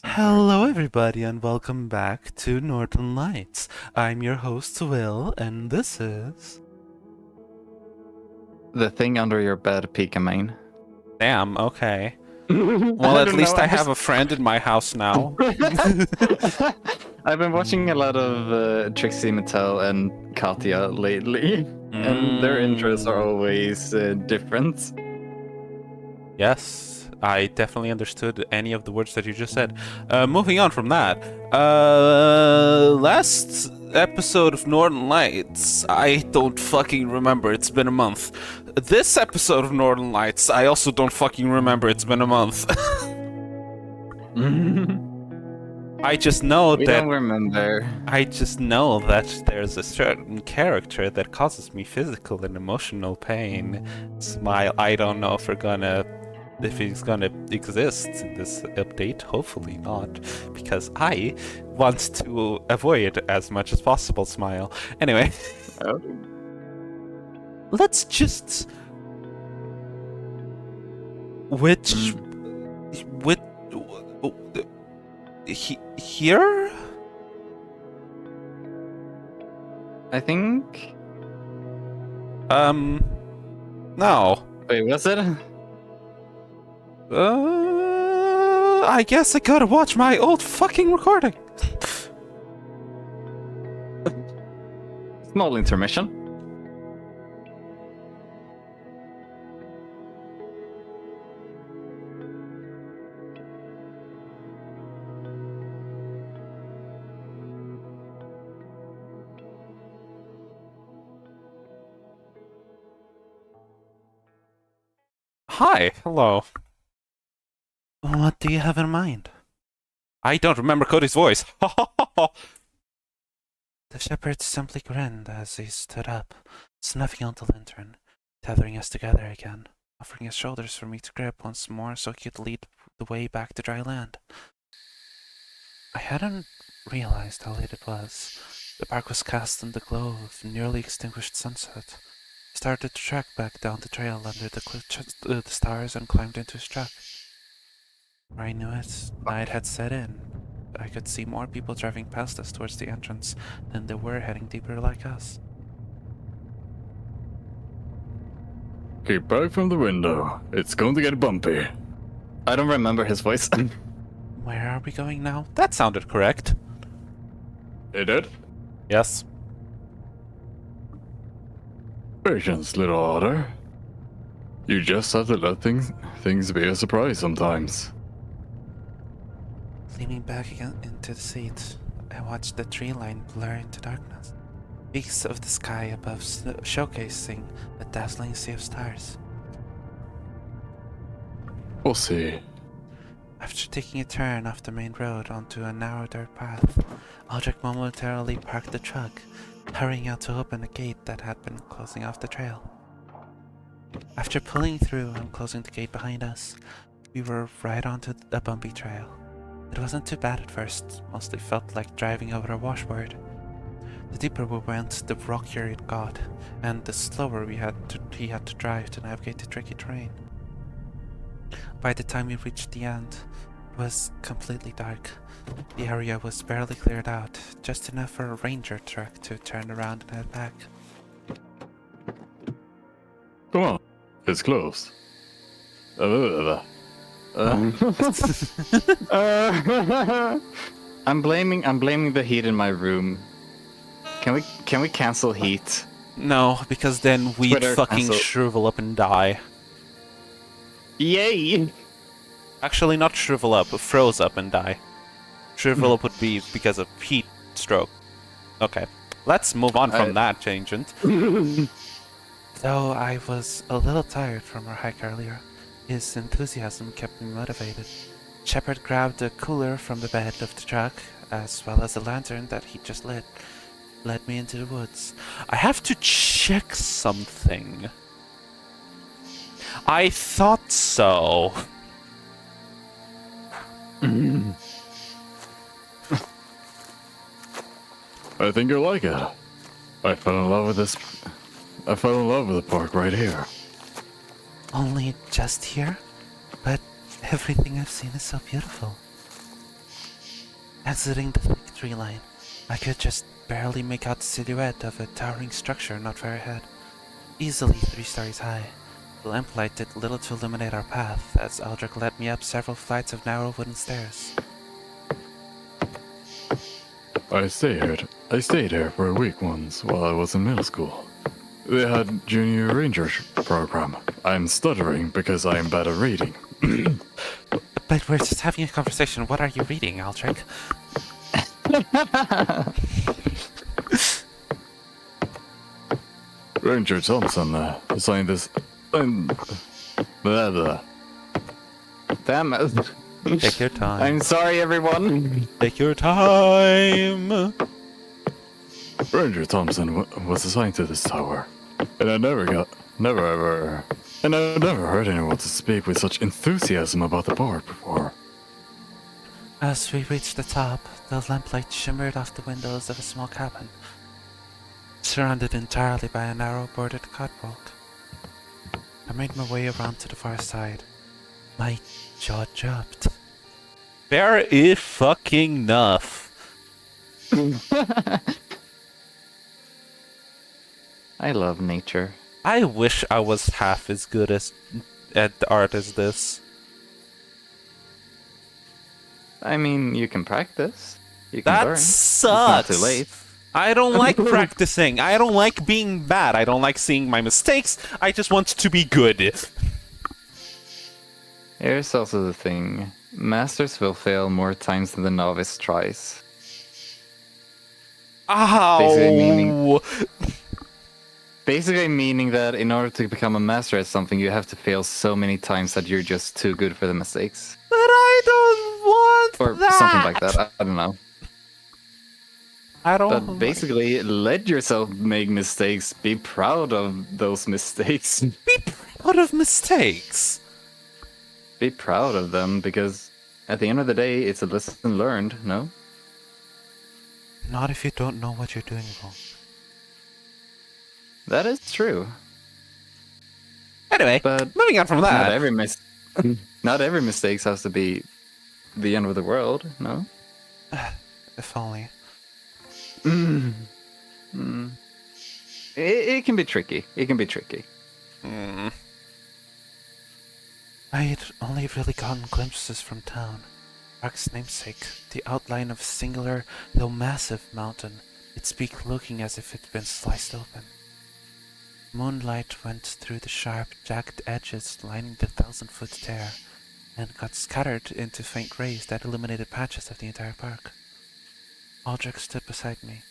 Hello, everybody, and welcome back to Northern Lights. I'm your host, Will, and this is. The thing under your bed, Pikamain. Damn, okay. Well, I at don't know. least I have a friend in my house now. I've been watching a lot of Trixie Mattel and Katya lately, and their interests are always different. Yes, I definitely understood any of the words that you just said. Moving on from that, last episode of Northern Lights, I don't fucking remember. It's been a month. This episode of Northern Lights, I also don't fucking remember. It's been a month. I just know We that don't remember. I just know that there's a certain character that causes me physical and emotional pain. Smile. I don't know if he's gonna exist in this update. Hopefully not, because I want to avoid it as much as possible. Smile. Anyway, Oh. let's just which with here. I think. No. Wait, was it? I guess I gotta watch my old fucking recording. Small intermission. Hi, hello. What do you have in mind? I don't remember Cody's voice. The shepherd simply grinned as he stood up, snuffing out the lantern, tethering us together again, offering his shoulders for me to grip once more so he could lead the way back to dry land. I hadn't realized how late it was. The park was cast in the glow of nearly extinguished sunset. I started to trek back down the trail under the stars and climbed into his truck. Before I knew it, night had set in. I could see more people driving past us towards the entrance than there were heading deeper like us. Keep back from the window. It's going to get bumpy. I don't remember his voice. Where are we going now? That sounded correct. It did? Yes. Patience, little otter. You just have to let things be a surprise sometimes. Leaning back again into the seat, I watched the tree line blur into darkness. Peaks of the sky above showcasing a dazzling sea of stars. We'll see. After taking a turn off the main road onto a narrow dirt path, Aldrich momentarily parked the truck, hurrying out to open a gate that had been closing off the trail. After pulling through and closing the gate behind us, we were right onto a bumpy trail. It wasn't too bad at first, mostly felt like driving over a washboard. The deeper we went, the rockier it got, and the slower he had to drive to navigate the tricky terrain. By the time we reached the end, it was completely dark. The area was barely cleared out, just enough for a ranger truck to turn around and head back. Come on. It's closed. I'm blaming the heat in my room. Can we cancel heat? No, because then we'd Twitter fucking cancel. shrivel up and die. Yay! Actually, not shrivel up, froze up and die. Shrivel up would be because of heat stroke. Okay, let's move on from that tangent. Though I was a little tired from our hike earlier, his enthusiasm kept me motivated. Shepard grabbed a cooler from the bed of the truck, as well as a lantern that he just lit, led me into the woods. I have to check something. I thought so. I think you'll like it. I fell in love with the park right here. Only just here? But everything I've seen is so beautiful. Exiting the thick tree line, I could just barely make out the silhouette of a towering structure not far ahead, easily 3 stories high. The lamplight did little to illuminate our path, as Aldrich led me up several flights of narrow wooden stairs. I stayed here for a week once while I was in middle school. They had junior ranger program. I'm stuttering because I am bad at reading. But we're just having a conversation. What are you reading, Aldrich? Ranger Thompson assigned this. Blah, blah. Damn it. Take your time. I'm sorry, everyone. Take your time. Ranger Thompson was assigned to this tower, and I never heard anyone to speak with such enthusiasm about the park before. As we reached the top, the lamplight shimmered off the windows of a small cabin, surrounded entirely by a narrow bordered catwalk. I made my way around to the far side. My jaw dropped. Fair fucking enough. I love nature. I wish I was half as good at art as this. I mean, you can practice. You can learn. That sucks. It's not too late. I don't like practicing. I don't like being bad. I don't like seeing my mistakes. I just want to be good. Here's also the thing. Masters will fail more times than the novice tries. Ow! Basically meaning that in order to become a master at something, you have to fail so many times that you're just too good for the mistakes. But I don't want Or that. something like that. I don't know. I don't. But basically, let yourself make mistakes. Be proud of those mistakes. Be proud of mistakes. Be proud of them, because at the end of the day, it's a lesson learned, no? Not if you don't know what you're doing wrong. That is true. Anyway, But moving on from that. not every mistake has to be the end of the world, no? If only. It can be tricky. It can be tricky. I'd only really gotten glimpses from town. Park's namesake, the outline of a singular, though massive mountain, its peak looking as if it'd been sliced open. Moonlight went through the sharp, jagged edges lining the 1,000-foot tear, and got scattered into faint rays that illuminated patches of the entire park. Aldrich stood beside me,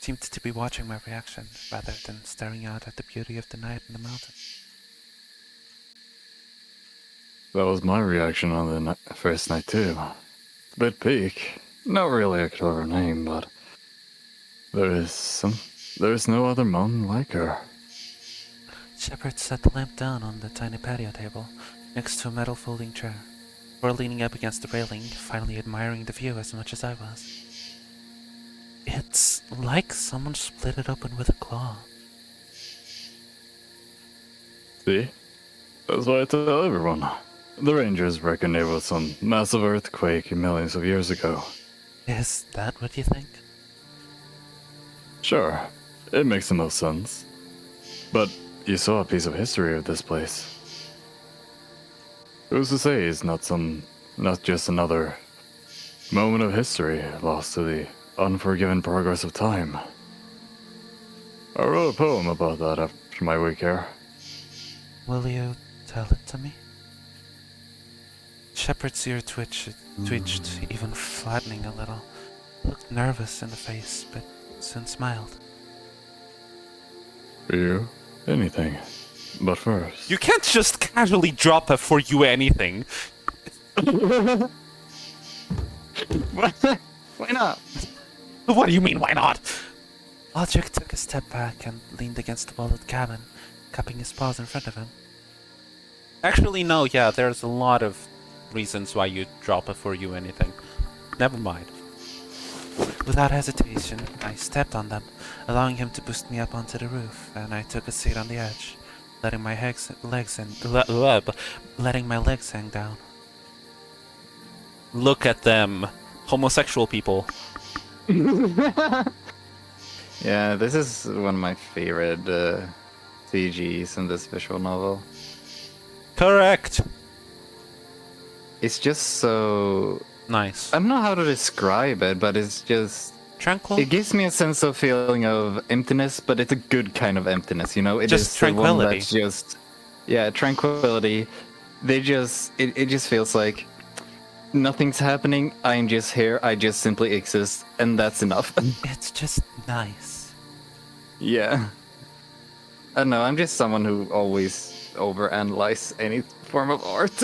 seemed to be watching my reaction, rather than staring out at the beauty of the night and the mountain. That was my reaction on the first night too. Bit peak. Not really a clever name, but there is no other mountain like her. Shepard set the lamp down on the tiny patio table, next to a metal folding chair, before leaning up against the railing, finally admiring the view as much as I was. It's like someone split it open with a claw. See? That's why I tell everyone. The Rangers reckon there was some massive earthquake millions of years ago. Is that what you think? Sure, it makes the most sense. But you saw a piece of history of this place. Who's to say it's not just another moment of history lost to the unforgiven progress of time? I wrote a poem about that after my week here. Will you tell it to me? Shepard's ear twitched, even flattening a little. Looked nervous in the face, but soon smiled. For you, anything. But first... You can't just casually drop a for you anything. Why not? What do you mean, why not? Aldrich took a step back and leaned against the wall of the cabin, cupping his paws in front of him. Actually, no, yeah, there's a lot of reasons why you drop a for you anything. Never mind. Without hesitation, I stepped on them, allowing him to boost me up onto the roof, and I took a seat on the edge, letting my legs hang down. Look at them, homosexual people. Yeah, this is one of my favorite CGs in this visual novel. Correct. It's just so... Nice. I don't know how to describe it, but it's just... Tranquil. It gives me a sense of feeling of emptiness, but it's a good kind of emptiness, you know? It Just is the one tranquility. that's just... Yeah, tranquility. It just feels like nothing's happening, I'm just here, I just simply exist, and that's enough. It's just nice. Yeah. I don't know, I'm just someone who always overanalyze any form of art.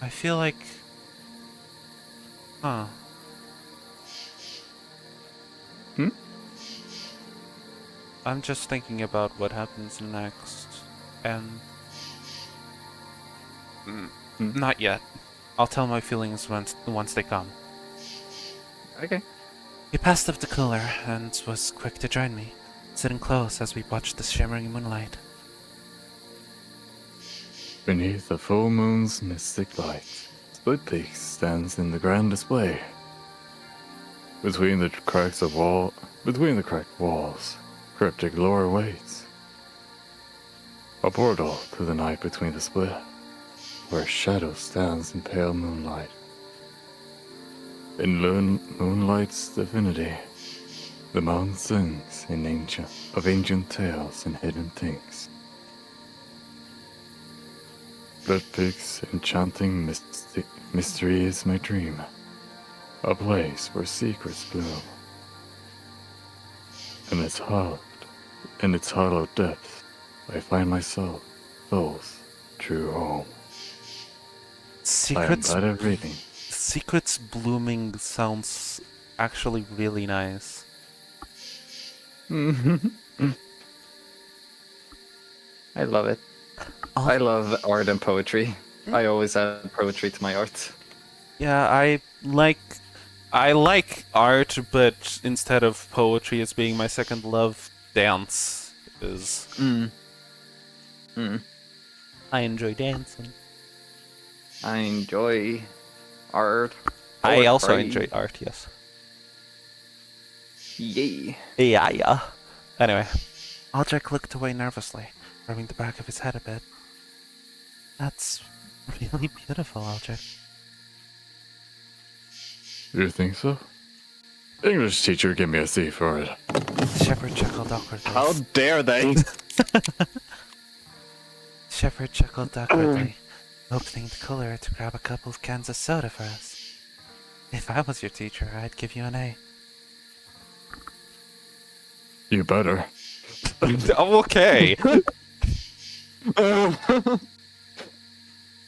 I feel like... Huh. Hmm? I'm just thinking about what happens next, and... Not yet. I'll tell my feelings once they come. Okay. He passed up the cooler and was quick to join me, sitting close as we watched the shimmering moonlight. Beneath the full moon's mystic light, Split Peaks stands in the grand display. Between the cracked walls, cryptic lore awaits. A portal to the night between the split, where shadow stands in pale moonlight. In moonlight's divinity, the mountain sings in ancient tales and hidden things. Split Peaks' enchanting mystery is my dream, a place where secrets bloom. In its hollowed depths, I find my soul's true home. Secrets... I am bad at reading. Secrets blooming sounds actually really nice. I love it. I love art and poetry. I always add poetry to my art. Yeah, I like art, but instead of poetry as being my second love, dance is... I enjoy dancing. I enjoy art. I also poetry. enjoy art, yes. Yay. Yeah. Anyway, Aldrich looked away nervously, rubbing the back of his head a bit. That's really beautiful, Aldrich. You think so? English teacher gave me a C for it. Shepard chuckled awkwardly. How dare they? Shepard chuckled awkwardly, opening the cooler to grab a couple of cans of soda for us. If I was your teacher, I'd give you an A. You better. I'm okay.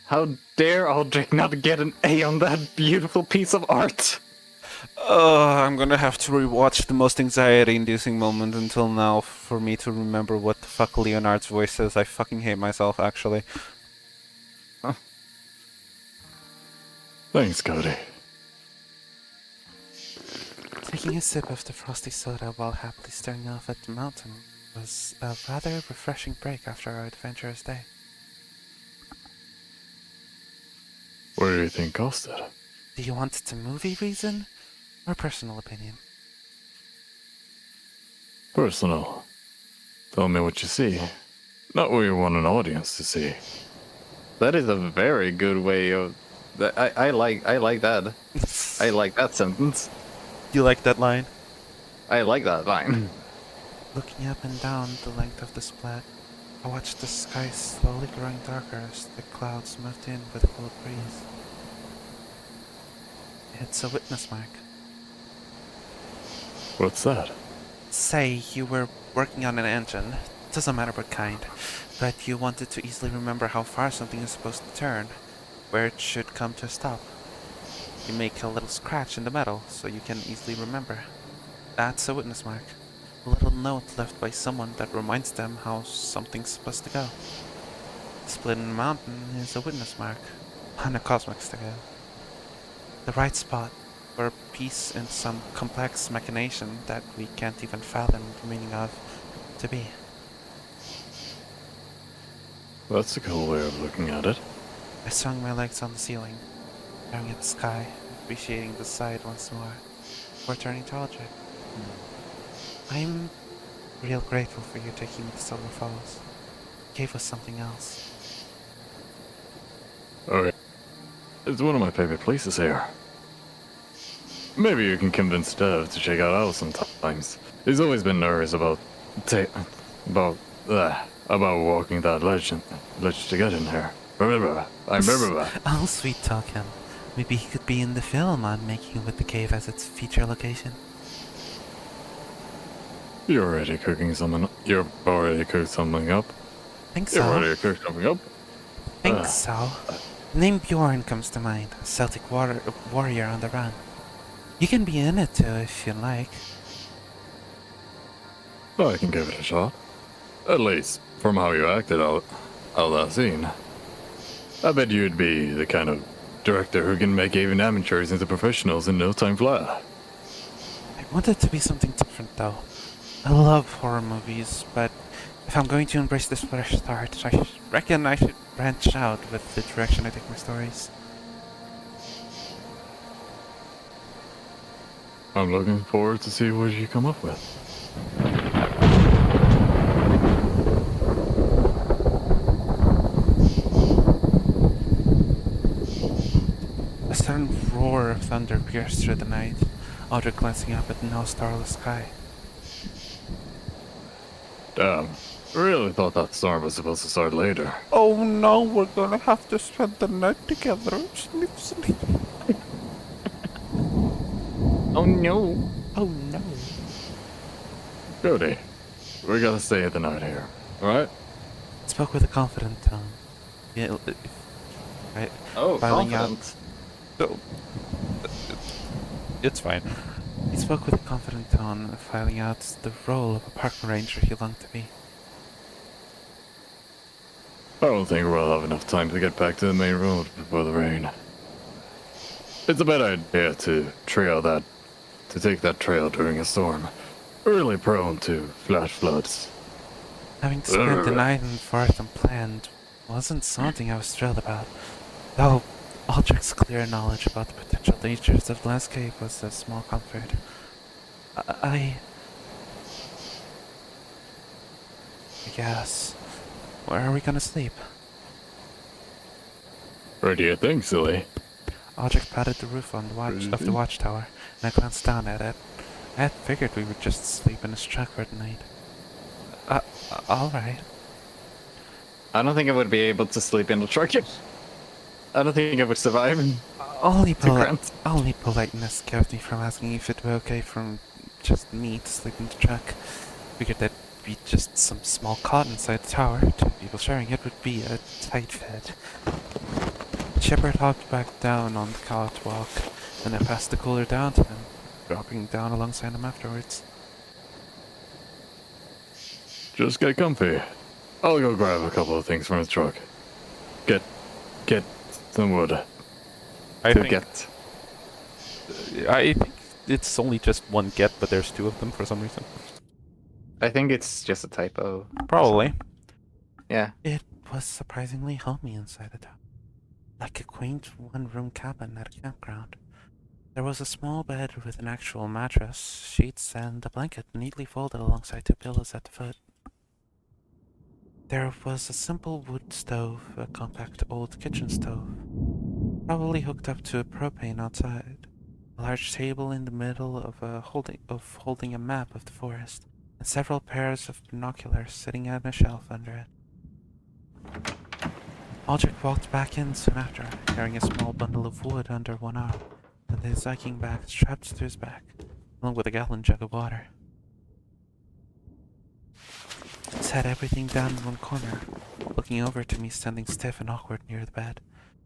How dare Aldrich not get an A on that beautiful piece of art? I'm gonna have to rewatch the most anxiety-inducing moment until now for me to remember what the fuck Leonard's voice is. I fucking hate myself, actually. Thanks, Cody. Taking a sip of the frosty soda while happily staring off at the mountain was a rather refreshing break after our adventurous day. What do you think caused it? Do you want the movie reason or personal opinion? Personal. Tell me what you see. Not what you want an audience to see. That is a very good way of... I like that. I like that sentence. You like that line? I like that line. Looking up and down the length of the splat, I watched the sky slowly growing darker as the clouds moved in with a cool breeze. It's a witness mark. What's that? Say you were working on an engine, doesn't matter what kind, but you wanted to easily remember how far something is supposed to turn, where it should come to a stop. You make a little scratch in the metal so you can easily remember. That's a witness mark. A little note left by someone that reminds them how something's supposed to go. The split in the mountain is a witness mark on a cosmic scale. The right spot for a piece in some complex machination that we can't even fathom the meaning of to be. That's a cool way of looking at it. I swung my legs on the ceiling, staring at the sky appreciating the sight once more before turning to Aldrich. I'm real grateful for you taking me to Silver Falls. It gave us something else. Okay. It's one of my favorite places here. Maybe you can convince Dev to check out Al sometimes. He's always been nervous about about walking that ledge to get in here. I'll sweet talk him. Maybe he could be in the film I'm making with the cave as its feature location. You've already cooked something up. Think You've so. already cooked something up. Think so. The name Bjorn comes to mind, a Celtic warrior on the run. You can be in it too if you like. I can give it a shot. At least, from how you acted out that scene. I bet you'd be the kind of director who can make even amateurs into professionals in no time flat. I want it to be something different though. I love horror movies, but if I'm going to embrace this fresh start, I reckon I should branch out with the direction I take my stories. I'm looking forward to see what you come up with. A sudden roar of thunder pierced through the night, Audrey glancing up at the now starless sky. Damn, really thought that storm was supposed to start later. Oh no, we're gonna have to spend the night together. Sleep, sleep. Oh no. Oh no. Cody, we gotta stay the night here, alright? Spoke with a confident tone. Yeah, right. Oh, Filing out. confident. So, it's fine. He spoke with a confident tone, filing out the role of a park ranger he longed to be. I don't think we'll have enough time to get back to the main road before the rain. It's a bad idea to take that trail during a storm. Really prone to flash floods. Having to spend the night in the forest unplanned wasn't something I was thrilled about, though Aldrich's clear knowledge about the potential dangers of the landscape was a small comfort. I guess. Where are we gonna sleep? Where do you think, silly? Aldrich patted the roof on of the watchtower, and I glanced down at it. I had figured we would just sleep in his truck for the night. Alright. I don't think I would be able to sleep in the truck. I don't think I would survive. Only cramped. politeness kept me from asking if it were okay for just me to sleep in the truck. Figured that'd be just some small cot inside the tower. 2 people sharing it would be a tight fit. Shepard hopped back down on the catwalk, and I passed the cooler down to him, dropping down alongside him afterwards. Just get comfy. I'll go grab a couple of things from his truck. Get some wood. I think it's only just one get, but there's 2 of them for some reason. I think it's just a typo. Probably. Yeah. It was surprisingly homey inside the town, like a quaint one-room cabin at a campground. There was a small bed with an actual mattress, sheets, and a blanket neatly folded alongside 2 pillows at the foot. There was a simple wood stove, a compact old kitchen stove, probably hooked up to a propane outside, a large table in the middle of holding a map of the forest, and several pairs of binoculars sitting on a shelf under it. Aldrich walked back in soon after, carrying a small bundle of wood under one arm, and his hiking bag strapped to his back, along with a gallon jug of water. Set everything down in one corner, looking over to me standing stiff and awkward near the bed.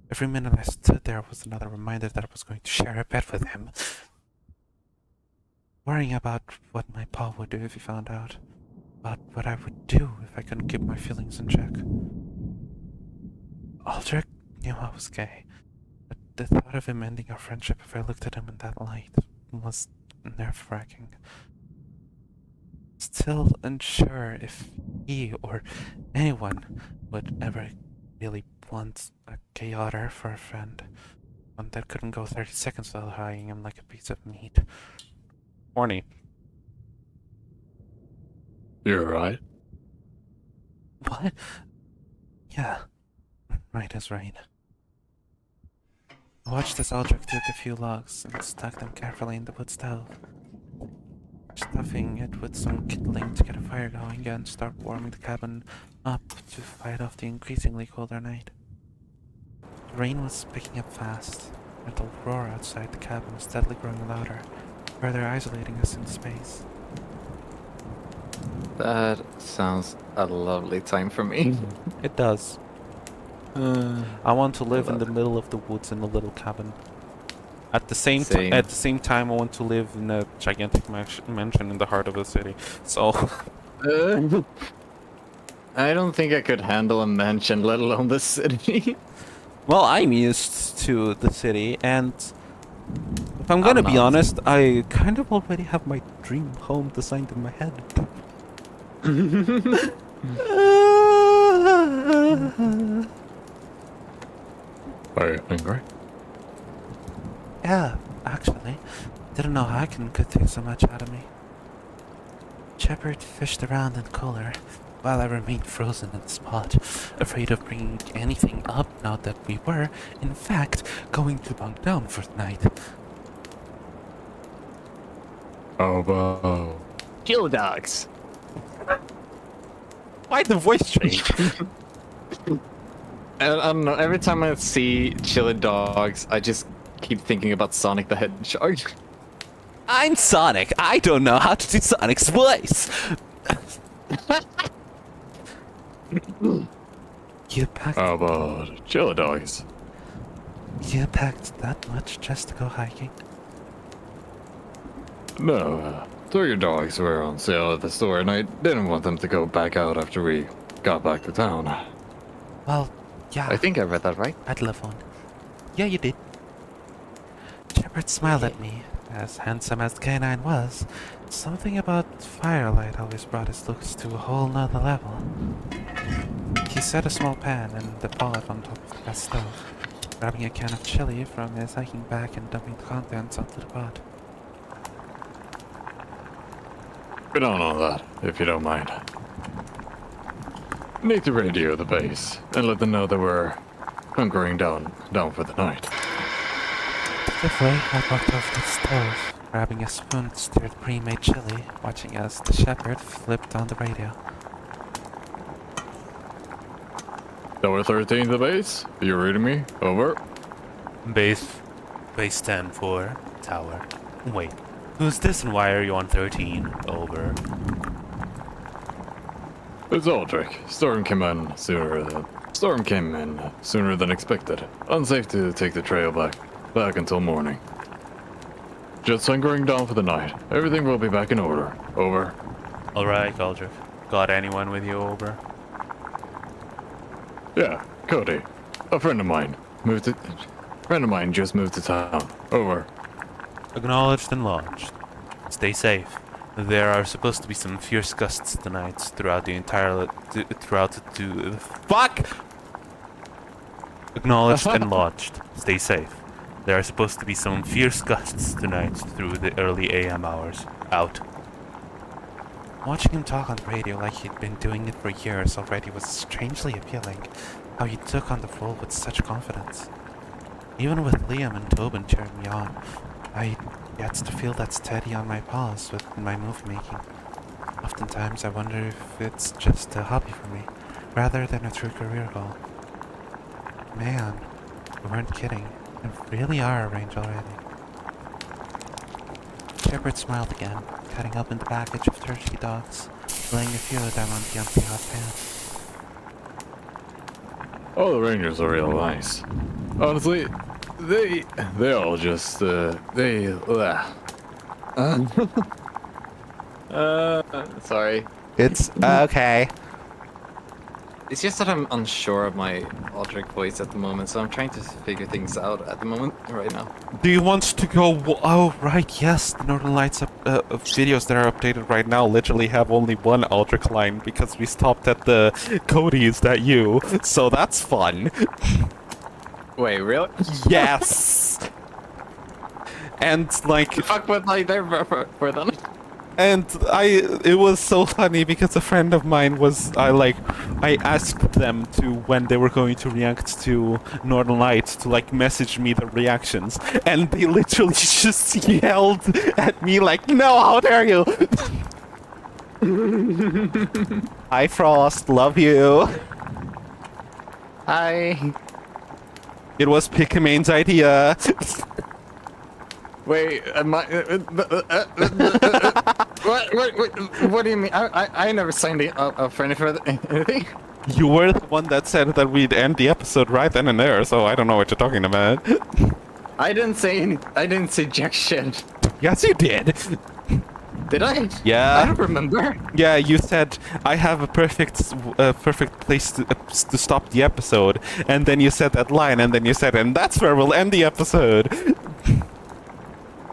Every minute I stood there was another reminder that I was going to share a bed with him. Worrying about what my pa would do if he found out, about what I would do if I couldn't keep my feelings in check. Aldrich knew I was gay, but the thought of him ending our friendship if I looked at him in that light was nerve-wracking. Still unsure if he or anyone would ever really want a gay otter for a friend. one that couldn't go 30 seconds without eyeing him like a piece of meat. Horny. You're right. What? Yeah. Right is right. I watched as Aldrich took a few logs and stuck them carefully in the wood stove, stuffing it with some kindling to get a fire going and start warming the cabin up to fight off the increasingly colder night. The rain was picking up fast, and the roar outside the cabin was steadily growing louder, further isolating us in space. That sounds a lovely time for me. It does. I want to live in love the it. middle of the woods in a little cabin. At the same Same. at the same time, I want to live in a gigantic mansion in the heart of the city. So, I don't think I could handle a mansion, let alone the city. well, I'm used to the city, and if I'm gonna be not. honest, I kind of already have my dream home designed in my head. Are you hungry? Yeah, actually, didn't know Haken could take so much out of me. Shepard fished around in the cooler, while I remained frozen in the spot, afraid of bringing anything up now that we were, in fact, going to bunk down for the night. Oh, wow. Kill dogs. Why the voice change? I don't know, every time I see chili dogs, I just keep thinking about Sonic the Hedgehog. I'm Sonic. I don't know how to do Sonic's voice. You packed. How about chili dogs? You packed that much just to go hiking? No, your dogs were on sale at the store, and I didn't want them to go back out after we got back to town. Well, yeah. I think I read that right. I'd love one. Yeah, you did. Shepard smiled at me. As handsome as Canine was, something about firelight always brought his looks to a whole nother level. He set a small pan and the pot on top of the gas stove, grabbing a can of chili from his hiking bag and dumping the contents onto the pot. Get on that, if you don't mind. Need to radio the base and let them know that we're hunkering down for the night. Quickly, I walked over to the stove, grabbing a spoon to stir the pre-made chili, watching as the Shepherd flipped on the radio. Tower 13 the base? You reading me? Over. Base 10 for tower. Wait, who's this and why are you on 13? Over. It's Aldrich. Storm came in sooner than expected. Unsafe to take the trail back until morning. Just hunkering down for the night. Everything will be back in order. Over. Alright, Aldrich. Got anyone with you, over? Yeah, Cody. A friend of mine just moved to town. Over. Acknowledged and lodged. Stay safe. There are supposed to be some fierce gusts tonight throughout the fuck! Acknowledged and lodged. Stay safe. There are supposed to be some fierce gusts tonight through the early AM hours. Out. Watching him talk on the radio like he'd been doing it for years already was strangely appealing. How he took on the role with such confidence. Even with Liam and Tobin cheering me on, I get to feel that steady on my paws with my move making. Oftentimes I wonder if it's just a hobby for me, rather than a true career goal. Man, we weren't kidding. We really are a range already. Shepard smiled again, cutting open the package of turkey dogs, laying a few of them on the empty hot pan. Oh, the Rangers are real nice. Honestly, they all just Sorry. It's okay. It's just that I'm unsure of my Aldrich voice at the moment, so I'm trying to figure things out at the moment, right now. Do you want to go? Oh, right, yes. The Northern Lights videos that are updated right now literally have only one Aldrich line because we stopped at the Cody, is that you? So that's fun. Wait, really? Yes. And like, Fuck was I there for them? and it was so funny because a friend of mine I asked them to, when they were going to react to Northern Lights, to like message me the reactions, and they literally just yelled at me like, "No, how dare you!" Hi, Frost, love you. Hi. It was Pikamain's idea. Wait, am I? What do you mean? I never signed up for anything. You were the one that said that we'd end the episode right then and there, so I don't know what you're talking about. I didn't say any. I didn't say jack shit. Yes, you did. Did I? Yeah. I don't remember. Yeah, you said I have a perfect place to stop the episode, and then you said that line, and then you said, and that's where we'll end the episode.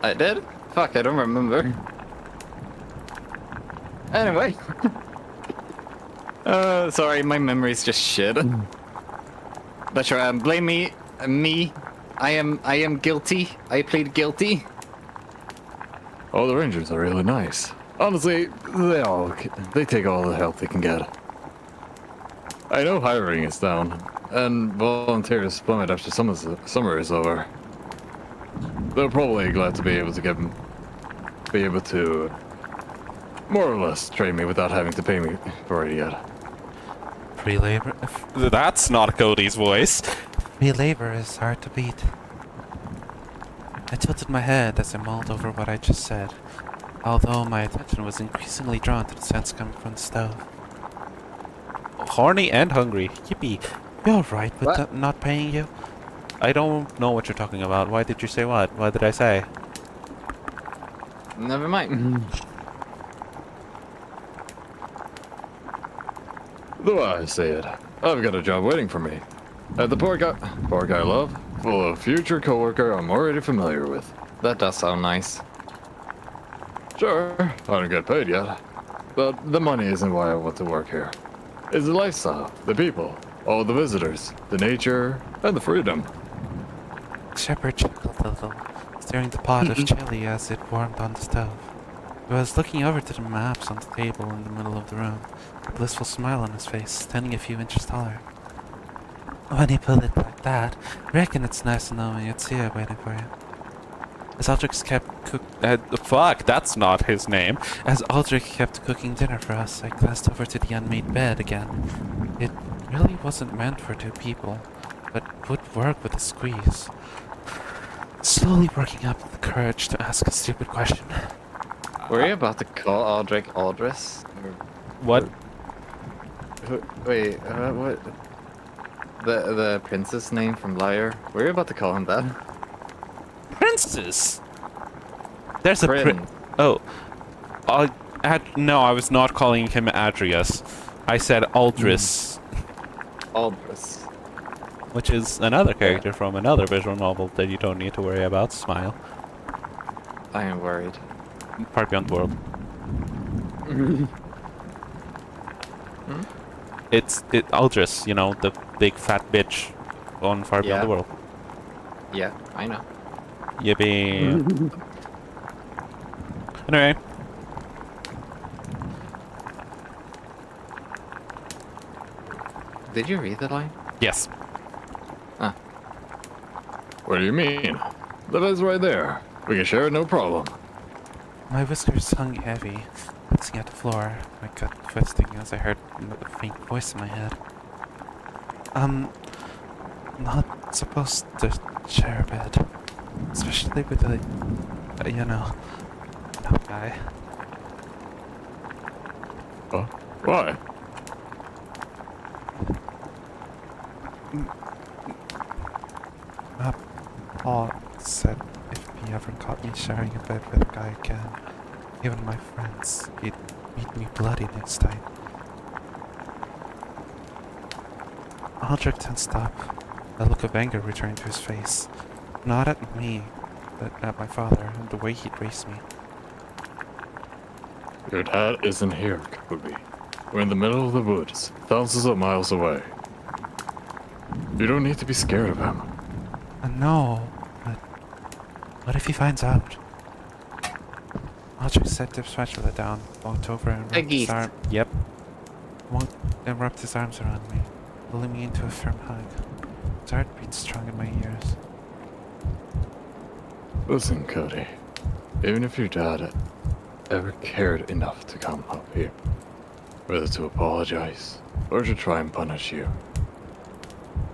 I did? Fuck, I don't remember. Anyway. Sorry, my memory's just shit. But sure, blame me. I am guilty. I plead guilty. Oh, the Rangers are really nice. Honestly, they take all the help they can get. I know hiring is down, and volunteers plummet after summer is over. They're probably glad to be able to more or less train me without having to pay me for it yet. Free labor? That's not Cody's voice. Free labor is hard to beat. I tilted my head as I mulled over what I just said, although my attention was increasingly drawn to the scents coming from the stove. Horny and hungry. Yippee. You're right with not paying you. I don't know what you're talking about. Why did you say what? What did I say? Never mind. Though I say it, I've got a job waiting for me. At the pork I love, full of future coworker I'm already familiar with. That does sound nice. Sure, I don't get paid yet, but the money isn't why I want to work here. It's the lifestyle, the people, all the visitors, the nature, and the freedom. Shepard chuckled a little, stirring the pot of chili as it warmed on the stove. He was looking over to the maps on the table in the middle of the room, a blissful smile on his face, standing a few inches taller. When he put it like that, I reckon it's nice to know it's here waiting for you. As Aldrich kept fuck, that's not his name. As Aldrich kept cooking dinner for us, I glanced over to the unmade bed again. It really wasn't meant for two people, but would work with a squeeze. Slowly working up the courage to ask a stupid question. Were you about to call Aldrich Aldris? What? Wait, what? The princess name from Liar? Were you about to call him that? Princess? There's a Prince. Oh. No, I was not calling him Adrius. I said Aldris. Aldris. Which is another character from another visual novel that you don't need to worry about. Smile. I am worried. Far Beyond the World. It's Aldris, you know, the big fat bitch on Far Beyond the World. Yeah, I know. Yippee. Anyway. Did you read the line? Yes. What do you mean? That is right there. We can share it, no problem. My whiskers hung heavy, glancing at the floor, my gut twisting as I heard a faint voice in my head. I'm not supposed to share a bed, especially with a you know, guy. Why? Paul said if he ever caught me sharing a bed with a guy again, even my friends, he'd beat me bloody next time. Aldrich tensed up, a look of anger returned to his face. Not at me, but at my father and the way he'd raised me. Your dad isn't here, Kobe. We're in the middle of the woods, thousands of miles away. You don't need to be scared of him. No, but what if he finds out? Aldrich set the spatula down, walked over and rubbed his arm. Yep. And rubbed his arms around me, pulling me into a firm hug. His heart beat strong in my ears. Listen, Cody. Even if your dad ever cared enough to come up here, whether to apologize or to try and punish you,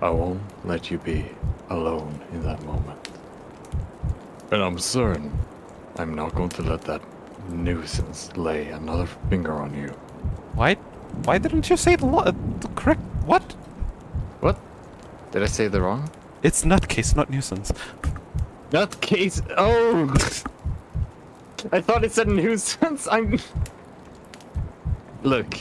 I won't let you be alone in that moment. And I'm certain I'm not going to let that nuisance lay another finger on you. Why didn't you say the correct... What? What? Did I say the wrong? It's nutcase, not nuisance. Nutcase. Oh! I thought it said nuisance. Look,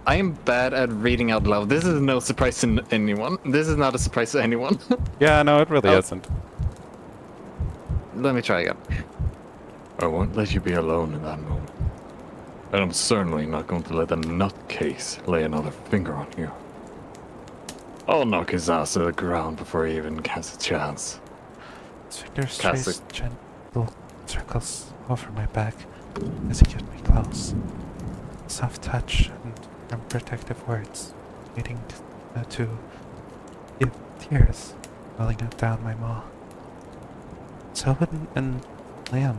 I am bad at reading out loud. This is no surprise to anyone. This is not a surprise to anyone. Yeah, no, it really isn't. Let me try again. I won't let you be alone in that moment. And I'm certainly not going to let the nutcase lay another finger on you. I'll knock his ass to the ground before he even gets a chance. His fingers Classic. traced gentle circles over my back as he kept me close. Soft touch and protective words, leading to tears welling up down my maw. Tobin and Liam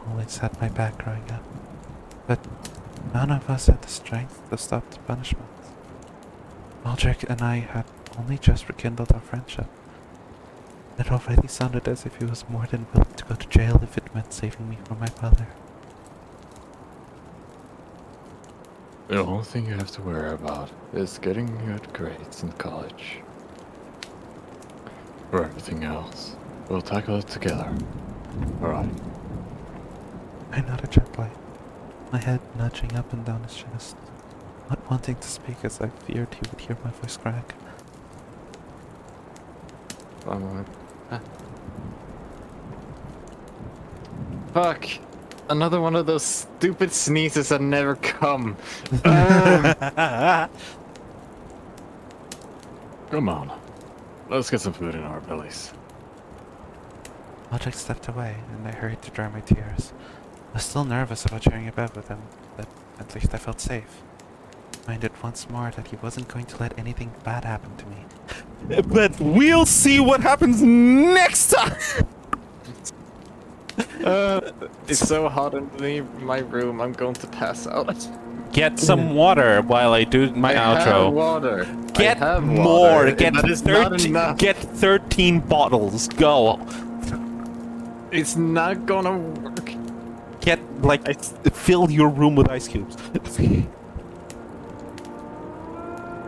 always had my back growing up, but none of us had the strength to stop the punishments. Aldrich and I had only just rekindled our friendship. It already sounded as if he was more than willing to go to jail if it meant saving me from my father. The only thing you have to worry about is getting good grades in college. For everything else, we'll tackle it together. Alright. I nodded gently, my head nudging up and down his chest, not wanting to speak as I feared he would hear my voice crack. One moment. Fuck. Another one of those stupid sneezes that never come. Come on. Let's get some food in our bellies. Aldrich stepped away, and I hurried to dry my tears. I was still nervous about sharing a bed with him, but at least I felt safe. Reminded once more that he wasn't going to let anything bad happen to me. But we'll see what happens next time! It's so hot in my room, I'm going to pass out. Get some water while I do my outro. Have water. Get I have more. water. Get That is not 13. enough. Get 13 bottles. Go. It's not gonna work. Get fill your room with ice cubes.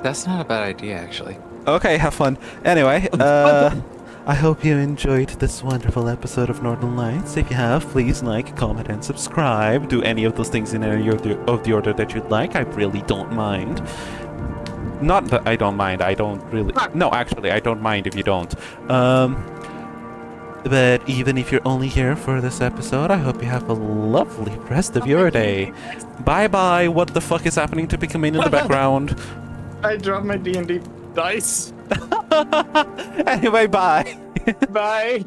That's not a bad idea, actually. Okay, have fun. Anyway, I hope you enjoyed this wonderful episode of Northern Lights. If you have, please like, comment, and subscribe. Do any of those things in any of the order that you'd like. I really don't mind. Not that I don't mind. I don't really. No, actually, I don't mind if you don't. But even if you're only here for this episode, I hope you have a lovely rest of your day. Bye-bye. What the fuck is happening to Pikamain in the background? I dropped my D&D dice. Anyway, bye. Bye.